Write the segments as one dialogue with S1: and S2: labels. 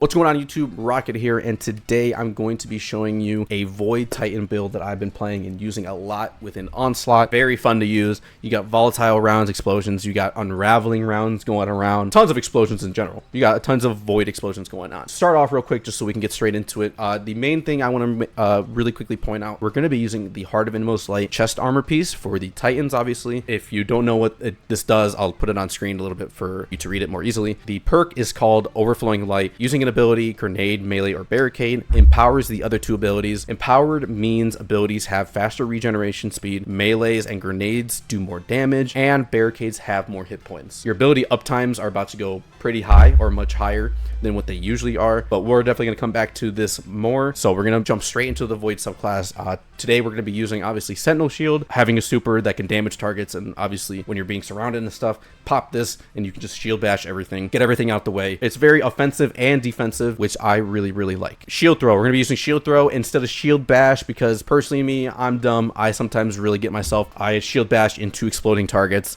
S1: What's going on YouTube? Rocket here, and today I'm going to be showing you a Void Titan build that I've been playing and using a lot within Onslaught. Very fun to use. You got Volatile Rounds explosions, you got Unraveling rounds going around, tons of explosions in general. You got tons of Void explosions going on. Start off real quick just so we can get straight into it. The main thing I want to really quickly point out, we're going to be using the Heart of Inmost Light chest armor piece for the Titans, obviously. If you don't know what this does, I'll put it on screen a little bit for you to read it more easily. The perk is called Overflowing Light. Using an ability, grenade, melee, or barricade, empowers the other two abilities. Empowered means abilities have faster regeneration speed, melees and grenades do more damage, and barricades have more hit points. Your ability uptimes are about to go pretty high or much higher than what they usually are, but we're definitely going to come back to this more. So we're going to jump straight into the Void subclass. Today we're going to be using obviously Sentinel Shield, having a super that can damage targets, and obviously when you're being surrounded and stuff, pop this and you can just shield bash everything, get everything out the way. It's very offensive and defensive, which I really like. Shield throw, we're going to be using shield throw instead of shield bash because personally me, I'm dumb. I sometimes really get myself. I shield bash into exploding targets.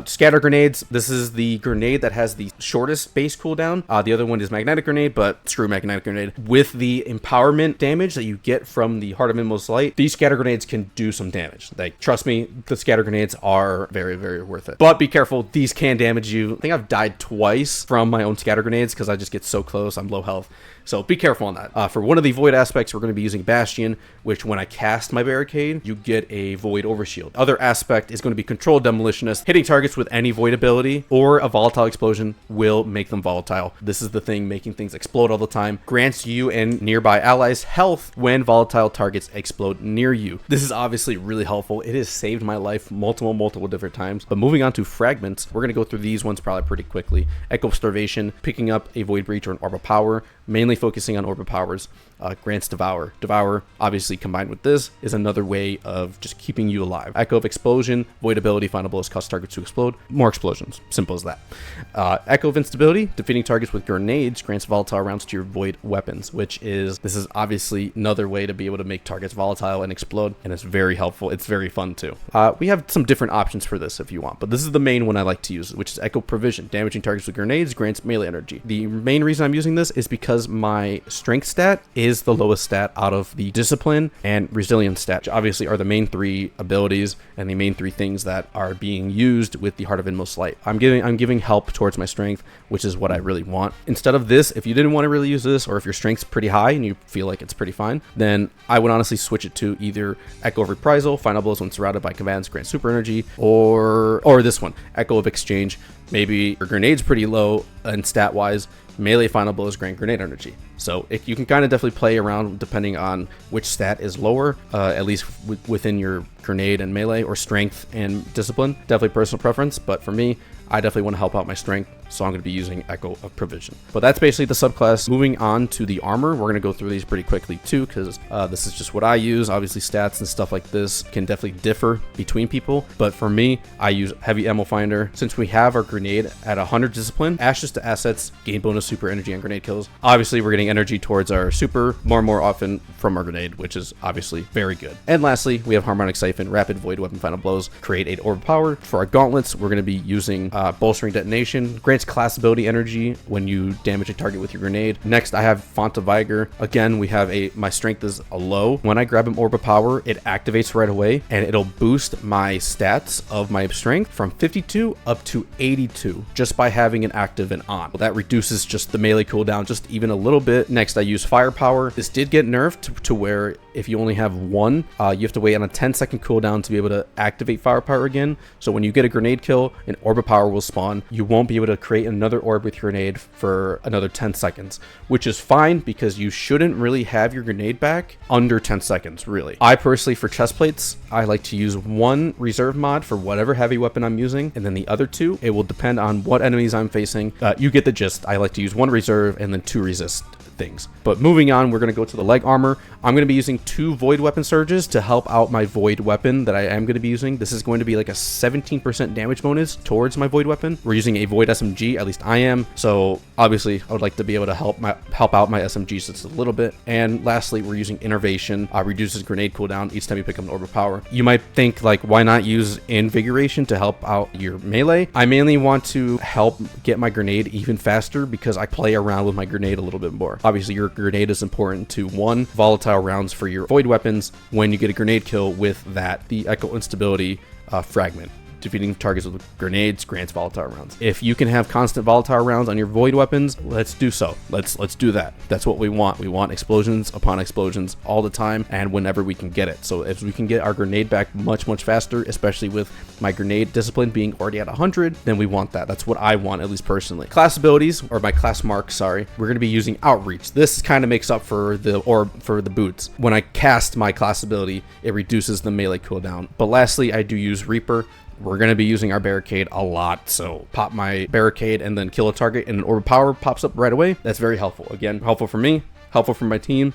S1: Scatter grenades, this is the grenade that has the shortest base cooldown. The other one is magnetic grenade, but screw magnetic grenade. With the empowerment damage that you get from the Heart of Inmost Light, these scatter grenades can do some damage. Like, trust me, the scatter grenades are very worth it. But be careful, these can damage you. I think I've died twice from my own scatter grenades because I just get so close. I'm low health. So be careful on that. For one of the Void aspects, we're going to be using Bastion, which when I cast my barricade, you get a Void overshield. Other aspect is going to be Controlled Demolitionist. Hitting targets with any Void ability or a Volatile Explosion will make them volatile. This is the thing making things explode all the time. Grants you and nearby allies health when volatile targets explode near you. This is obviously really helpful. It has saved my life multiple different times. But moving on to fragments, we're going to go through these ones probably pretty quickly. Echo of Starvation, picking up a Void Breach or an Orb of Power, mainly focusing on Orb of Powers. Grants Devour. Devour, obviously combined with this, is another way of just keeping you alive. Echo of Explosion, Void ability, final blows cause targets to explode. More explosions. Simple as that. Echo of Instability, defeating targets with grenades, grants volatile rounds to your Void weapons, this is obviously another way to be able to make targets volatile and explode, and it's very helpful. It's very fun too. We have some different options for this if you want, but this is the main one I like to use, which is Echo Provision. Damaging targets with grenades, grants melee energy. The main reason I'm using this is because my strength stat is the lowest stat out of the discipline and resilience stat, which obviously are the main three abilities and the main three things that are being used with the Heart of Inmost Light. I'm giving help towards my strength, which is what I really want. Instead of this, if you didn't want to really use this, or if your strength's pretty high and you feel like it's pretty fine, then I would honestly switch it to either Echo of Reprisal, final blows when surrounded by commands, grant super energy, or this one, Echo of Exchange. Maybe your grenade's pretty low and stat wise, melee final blows grant grenade energy. So you can kind of definitely play around depending on which stat is lower, at least within your grenade and melee, or strength and discipline. Definitely personal preference, but for me, I definitely want to help out my strength, so I'm going to be using Echo of Provision. But that's basically the subclass. Moving on to the armor, we're going to go through these pretty quickly too, because this is just what I use. Obviously, stats and stuff like this can definitely differ between people, but for me, I use Heavy Ammo Finder. Since we have our grenade at 100 discipline, ashes to assets, gain bonus super energy on grenade kills. Obviously, we're getting energy towards our super more and more often from our grenade, which is obviously very good. And lastly, we have Harmonic Siphon, rapid Void weapon final blows, create 8 orb power. For our gauntlets, we're going to be using bolstering detonation, grants class ability energy when you damage a target with your grenade. Next, I have Font of Vigor. Again, we have my strength is a low. When I grab an orb of power, it activates right away, and it'll boost my stats of my strength from 52 up to 82 just by having it active and on. Well, that reduces just the melee cooldown just even a little bit. Next, I use Firepower. This did get nerfed to where if you only have one, you have to wait on a 10-second cooldown to be able to activate Firepower again. So when you get a grenade kill, an orb of power will spawn. You won't be able to create another orb with your grenade for another 10 seconds, which is fine because you shouldn't really have your grenade back under 10 seconds, really. I personally, for chest plates, I like to use one reserve mod for whatever heavy weapon I'm using, and then the other two, it will depend on what enemies I'm facing. You get the gist. I like to use one reserve and then 2 resist things. But moving on, we're going to go to the leg armor. I'm going to be using 2 Void weapon surges to help out my Void weapon that I am going to be using. This is going to be like a 17% damage bonus towards my Void weapon. We're using a Void SMG SMG, at least I am. So obviously I would like to be able to help out my SMGs just a little bit. And lastly, we're using Innervation, reduces grenade cooldown each time you pick up an orb of power. You might think like, why not use Invigoration to help out your melee? I mainly want to help get my grenade even faster because I play around with my grenade a little bit more. Obviously your grenade is important to one, volatile rounds for your void weapons. When you get a grenade kill with that, the Echo Instability fragment. Defeating targets with grenades grants volatile rounds. If you can have constant volatile rounds on your void weapons, let's do so. Let's do that. That's what we want. We want explosions upon explosions all the time and whenever we can get it. So if we can get our grenade back much faster, especially with my grenade discipline being already at 100, then we want that. That's what I want, at least personally. Class abilities, or my class marks, sorry. We're going to be using Outreach. This kind of makes up for the orb for the boots. When I cast my class ability, it reduces the melee cooldown. But lastly, I do use Reaper. We're going to be using our barricade a lot, so pop my barricade and then kill a target and an orb of power pops up right away. That's very helpful. Again, helpful for me, helpful for my team.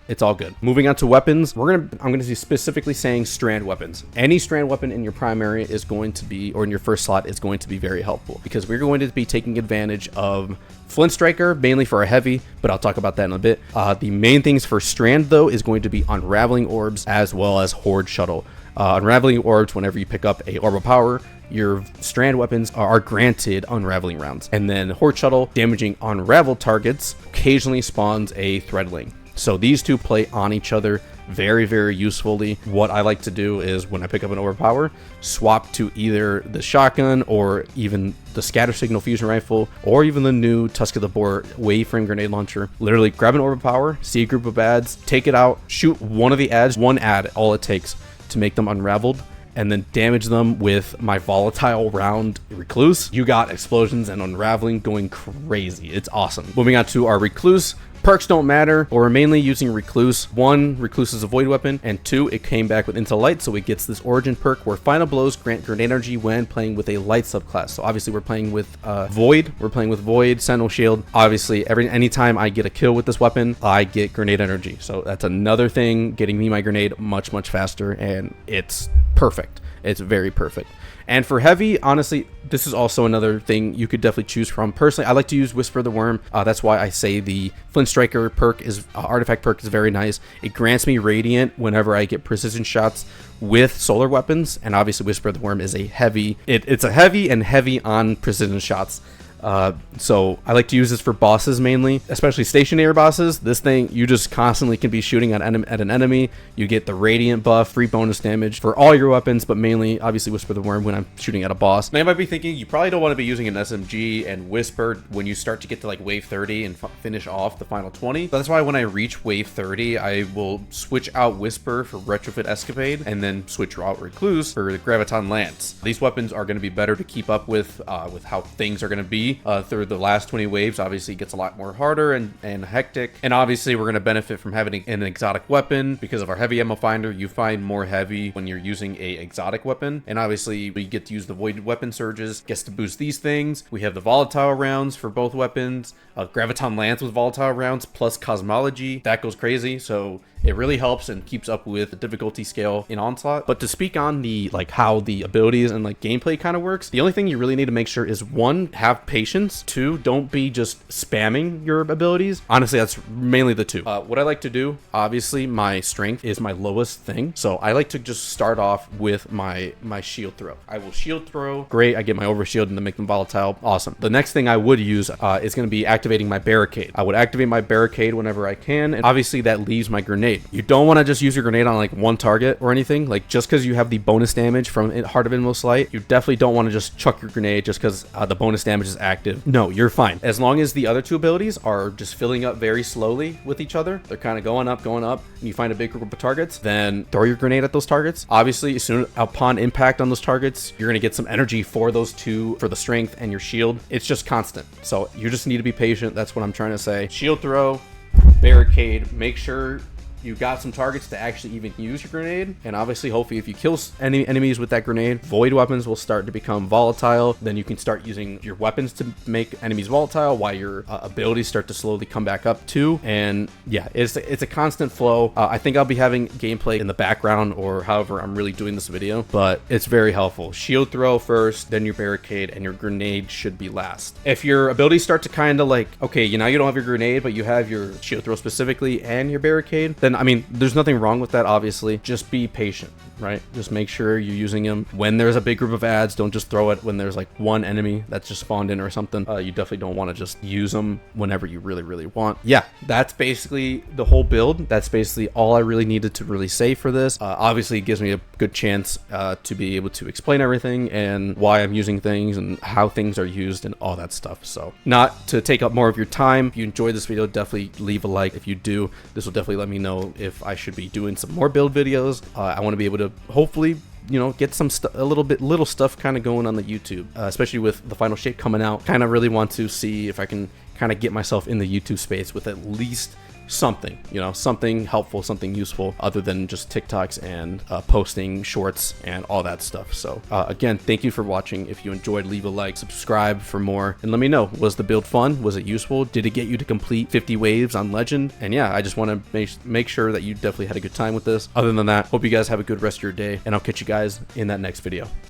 S1: It's all good. Moving on to weapons, I'm going to be specifically saying strand weapons. Any strand weapon in your primary is going to be, or in your first slot is going to be very helpful because we're going to be taking advantage of Flint Striker, mainly for a heavy, but I'll talk about that in a bit. The main things for strand though is going to be Unraveling Orbs as well as Horde Shuttle. Unraveling Orbs, whenever you pick up a orb of power, your strand weapons are granted unraveling rounds. And then Horde Shuttle, damaging unraveled targets, occasionally spawns a Threadling. So these two play on each other very usefully. What I like to do is when I pick up an orb of power, swap to either the shotgun or even the Scatter Signal Fusion Rifle or even the new Tusk of the Boar Waveframe Grenade Launcher. Literally grab an orb of power, see a group of ads, take it out, shoot one of the ads, one ad, all it takes to make them unraveled, and then damage them with my Volatile Round Recluse. You got explosions and unraveling going crazy. It's awesome. Moving on to our Recluse. Perks don't matter, but we're mainly using Recluse. One, Recluse is a void weapon, and two, it came back with Into Light, so it gets this origin perk where final blows grant grenade energy when playing with a light subclass. So obviously we're playing with Void. We're playing with Void, Sentinel Shield. Obviously, anytime I get a kill with this weapon, I get grenade energy. So that's another thing, getting me my grenade much faster, and it's perfect. It's very perfect. And for heavy, honestly, this is also another thing you could definitely choose from. Personally, I like to use Whisper the Worm. That's why I say the Flint Striker perk is artifact perk is very nice. It grants me Radiant whenever I get precision shots with solar weapons, and obviously Whisper the Worm is a heavy. It's a heavy and heavy on precision shots. So I like to use this for bosses mainly, especially stationary bosses. This thing, you just constantly can be shooting at an enemy. You get the Radiant buff, free bonus damage for all your weapons, but mainly obviously Whisper the Worm when I'm shooting at a boss. Now you might be thinking you probably don't want to be using an SMG and Whisper when you start to get to like wave 30 and finish off the final 20. So that's why when I reach wave 30, I will switch out Whisper for Retrofit Escapade and then switch out Recluse for the Graviton Lance. These weapons are going to be better to keep up with how things are going to be through the last 20 waves. Obviously it gets a lot more harder and hectic, and obviously we're going to benefit from having an exotic weapon because of our heavy ammo finder. You find more heavy when you're using a exotic weapon, and obviously we get to use the void weapon surges, gets to boost these things. We have the volatile rounds for both weapons, Graviton Lance with volatile rounds plus cosmology, that goes crazy. So it really helps and keeps up with the difficulty scale in Onslaught. But to speak on the how the abilities and gameplay kind of works, the only thing you really need to make sure is one, have patience. Two, don't be just spamming your abilities. Honestly, that's mainly the two. What I like to do, obviously my strength is my lowest thing, so I like to just start off with my shield throw. I will shield throw, great, I get my overshield and then make them volatile, awesome. The next thing I would use is going to be activating my barricade. I would activate my barricade whenever I can, and obviously that leaves my grenade. You don't want to just use your grenade on one target or anything. Just because you have the bonus damage from Heart of Inmost Light, you definitely don't want to just chuck your grenade just because the bonus damage is active. No, you're fine. As long as the other two abilities are just filling up very slowly with each other, they're kind of going up, and you find a big group of targets, then throw your grenade at those targets. Obviously, as soon upon impact on those targets, you're going to get some energy for those two, for the strength and your shield. It's just constant. So you just need to be patient. That's what I'm trying to say. Shield throw, barricade, make sure you got some targets to actually even use your grenade. And obviously, hopefully, if you kill any enemies with that grenade, void weapons will start to become volatile. Then you can start using your weapons to make enemies volatile, while your abilities start to slowly come back up too. And yeah, it's a constant flow. I think I'll be having gameplay in the background, or however I'm really doing this video, but it's very helpful. Shield throw first, then your barricade, and your grenade should be last. If your abilities start to kind of like, okay, now you don't have your grenade, but you have your shield throw specifically and your barricade, then I mean, there's nothing wrong with that, obviously. Just be patient, right? Just make sure you're using them when there's a big group of ads. Don't just throw it when there's like one enemy that's just spawned in or something. You definitely don't want to just use them whenever you really want. Yeah, that's basically the whole build. That's basically all I really needed to really say for this. Obviously, it gives me a good chance to be able to explain everything and why I'm using things and how things are used and all that stuff. So not to take up more of your time, if you enjoyed this video, definitely leave a like. If you do, this will definitely let me know if I should be doing some more build videos. I want to be able to hopefully, you know, get some little stuff kind of going on the YouTube, especially with the final shape coming out. Kind of really want to see if I can kind of get myself in the YouTube space with at least something, you know, something helpful, something useful, other than just TikToks and posting shorts and all that stuff. So again, thank you for watching. If you enjoyed, leave a like, subscribe for more, and let me know, was the build fun? Was it useful? Did it get you to complete 50 waves on Legend? And yeah, I just want to make sure that you definitely had a good time with this. Other than that, hope you guys have a good rest of your day, and I'll catch you guys in that next video.